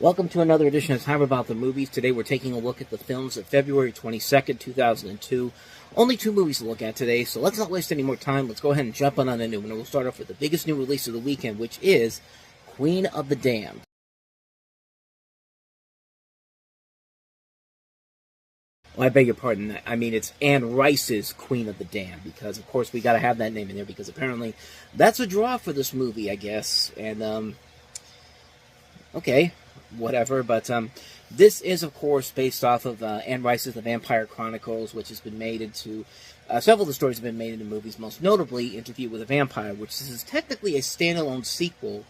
Welcome to another edition of Time About the Movies. Today we're taking a look at the films of February 22nd, 2002. Only two movies to look at today, so let's not waste any more time. Let's go ahead and jump on a new one. We'll start off with the biggest new release of the weekend, which is Queen of the Damned. Well, I beg your pardon. I mean, it's Anne Rice's Queen of the Damned, because, of course, we got to have that name in there, because apparently that's a draw for this movie, I guess. And, okay, whatever. But this is, of course, based off of Anne Rice's The Vampire Chronicles, which has been made into... several of the stories have been made into movies, most notably Interview with a Vampire, which is technically a standalone sequel.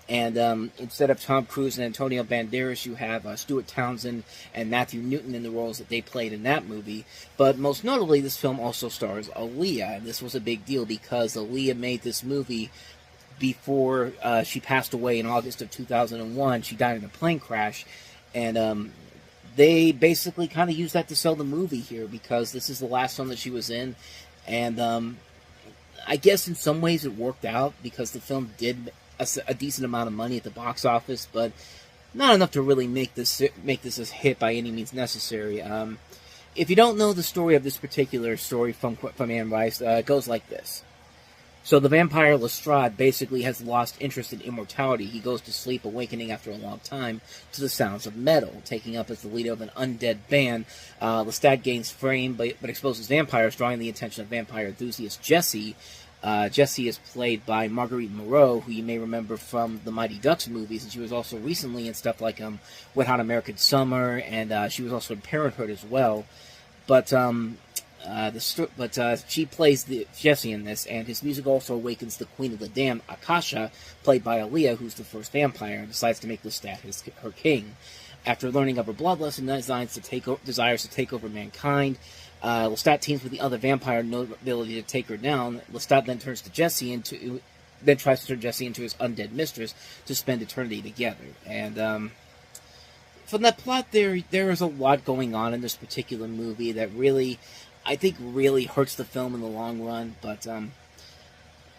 And instead of Tom Cruise and Antonio Banderas, you have Stuart Townsend and Matthew Newton in the roles that they played in that movie. But most notably, this film also stars Aaliyah. And this was a big deal because Aaliyah made this movie before she passed away in August of 2001. She died in a plane crash. And they basically kind of used that to sell the movie here because this is the last film that she was in. And I guess in some ways it worked out because the film did a decent amount of money at the box office, but not enough to really make this a hit by any means necessary. If you don't know the story of this particular story from Anne Rice, it goes like this. So the vampire Lestrade basically has lost interest in immortality. He goes to sleep, awakening after a long time to the sounds of metal. Taking up as the leader of an undead band, Lestrade gains fame but exposes vampires, drawing the attention of vampire enthusiast Jessie. Jessie is played by Marguerite Moreau, who you may remember from the Mighty Ducks movies, and she was also recently in stuff like Wet Hot American Summer, and she was also in Parenthood as well. But she plays Jessie in this, and his music also awakens the Queen of the Damned, Akasha, played by Aaliyah, who's the first vampire, and decides to make Lestat her king. After learning of her bloodlust and desires to take over mankind, Lestat teams with the other vampire, no ability to take her down. Lestat then tries to turn Jessie into his undead mistress to spend eternity together. And from that plot, there is a lot going on in this particular movie that I think really hurts the film in the long run. But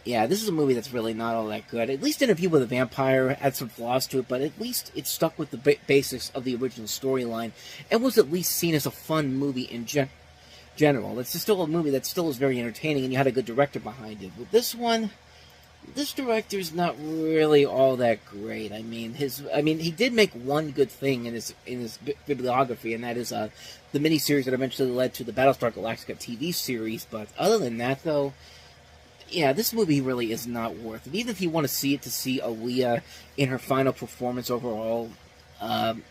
yeah, this is a movie that's really not all that good. At least Interview with a Vampire had some flaws to it, but at least it stuck with the basics of the original storyline and was at least seen as a fun movie in general. It's still a movie that still is very entertaining, and you had a good director behind it. With this one, this director's not really all that great. I mean, he did make one good thing in his bibliography, and that is the miniseries that eventually led to the Battlestar Galactica TV series. But other than that, though, yeah, this movie really is not worth it. Even if you want to see Aaliyah in her final performance overall,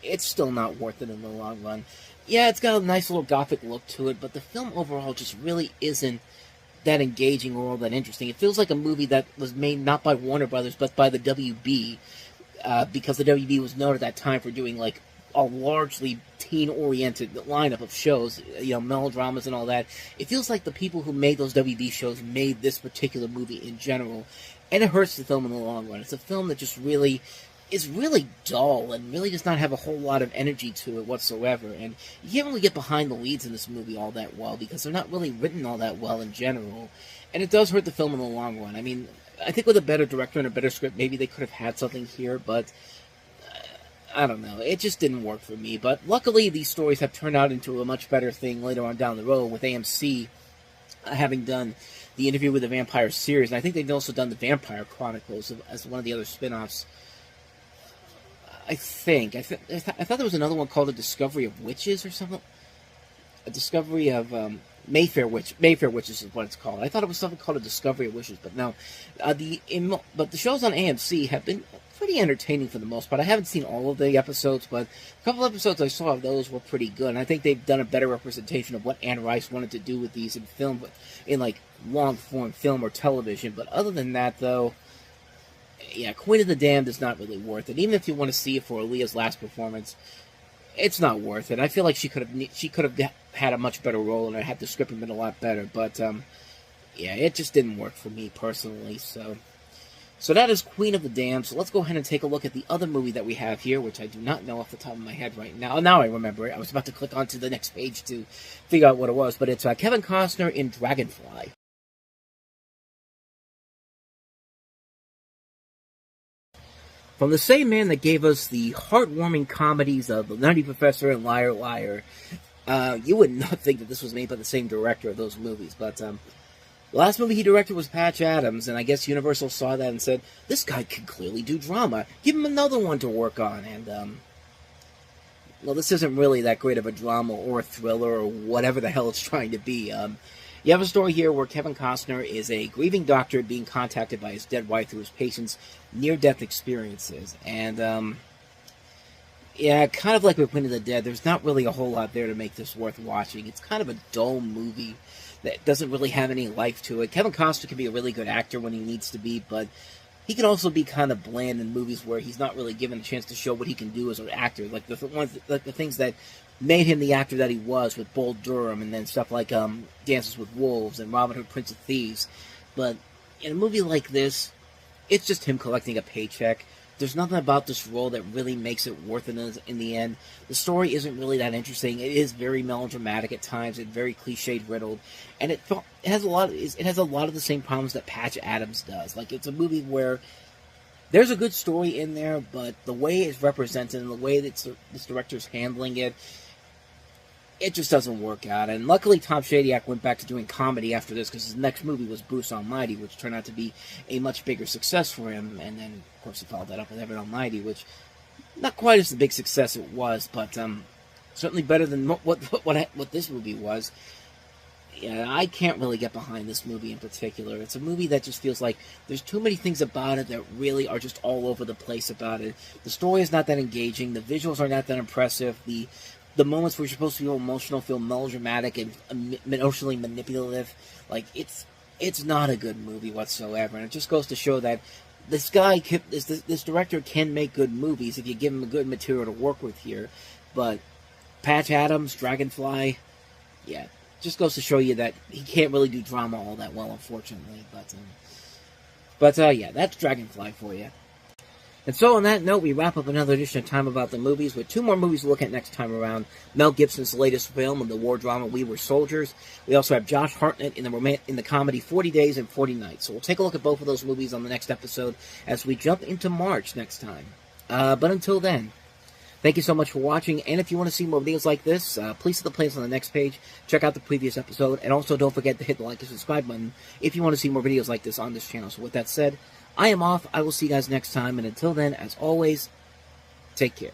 it's still not worth it in the long run. Yeah, it's got a nice little gothic look to it, but the film overall just really isn't that engaging or all that interesting. It feels like a movie that was made not by Warner Brothers, but by the WB, because the WB was known at that time for doing, like, a largely teen-oriented lineup of shows, melodramas and all that. It feels like the people who made those WB shows made this particular movie in general, and it hurts the film in the long run. It's a film that just is really dull and really does not have a whole lot of energy to it whatsoever. And you can't really get behind the leads in this movie all that well because they're not really written all that well in general. And it does hurt the film in the long run. I mean, I think with a better director and a better script, maybe they could have had something here, but I don't know. It just didn't work for me. But luckily, these stories have turned out into a much better thing later on down the road with AMC having done the Interview with the Vampire series. And I think they've also done the Vampire Chronicles as one of the other spin-offs. I thought there was another one called A Discovery of Witches or something. A Discovery of Mayfair Witches is what it's called. I thought it was something called A Discovery of Witches, but no. But the shows on AMC have been pretty entertaining for the most part. I haven't seen all of the episodes, but a couple episodes I saw of those were pretty good. And I think they've done a better representation of what Anne Rice wanted to do with these in film, in like long form film or television. But other than that, though, yeah, Queen of the Damned is not really worth it. Even if you want to see it for Aaliyah's last performance, it's not worth it. I feel like she could have had a much better role and had the script been a lot better. But yeah, it just didn't work for me personally. So that is Queen of the Damned. So let's go ahead and take a look at the other movie that we have here, which I do not know off the top of my head right now. Now I remember it. I was about to click onto the next page to figure out what it was, but it's Kevin Costner in Dragonfly. From the same man that gave us the heartwarming comedies of The Nutty Professor and Liar Liar. You would not think that this was made by the same director of those movies, but the last movie he directed was Patch Adams, and I guess Universal saw that and said, this guy can clearly do drama. Give him another one to work on, and well, this isn't really that great of a drama or a thriller or whatever the hell it's trying to be. You have a story here where Kevin Costner is a grieving doctor being contacted by his dead wife through his patient's near-death experiences. And, yeah, kind of like with Wind of the Dead, there's not really a whole lot there to make this worth watching. It's kind of a dull movie that doesn't really have any life to it. Kevin Costner can be a really good actor when he needs to be, but he can also be kind of bland in movies where he's not really given a chance to show what he can do as an actor. Like the things that made him the actor that he was with Bull Durham, and then stuff like Dances with Wolves and Robin Hood, Prince of Thieves. But in a movie like this, it's just him collecting a paycheck. There's nothing about this role that really makes it worth it in the end. The story isn't really that interesting. It is very melodramatic at times. It's very cliched riddled, and it has a lot of the same problems that Patch Adams does. Like, it's a movie where there's a good story in there, but the way it's represented and the way that this director's handling it, it just doesn't work out. And luckily, Tom Shadyac went back to doing comedy after this, because his next movie was Bruce Almighty, which turned out to be a much bigger success for him. And then, of course, he followed that up with Evan Almighty, which not quite as the big success it was, but certainly better than what this movie was. Yeah, I can't really get behind this movie in particular. It's a movie that just feels like there's too many things about it that really are just all over the place about it. The story is not that engaging. The visuals are not that impressive. The moments where you're supposed to feel emotional feel melodramatic and emotionally manipulative. Like, it's not a good movie whatsoever. And it just goes to show that this director can make good movies if you give him a good material to work with here. But Patch Adams, Dragonfly, yeah, just goes to show you that he can't really do drama all that well, unfortunately. But yeah, that's Dragonfly for you. And so on that note, we wrap up another edition of Time About the Movies with two more movies to look at next time around. Mel Gibson's latest film of the war drama We Were Soldiers. We also have Josh Hartnett in the comedy 40 Days and 40 Nights. So we'll take a look at both of those movies on the next episode as we jump into March next time. But until then, thank you so much for watching, and if you want to see more videos like this, please hit the playlist on the next page, check out the previous episode, and also don't forget to hit the like and subscribe button if you want to see more videos like this on this channel. So with that said, I am off. I will see you guys next time, and until then, as always, take care.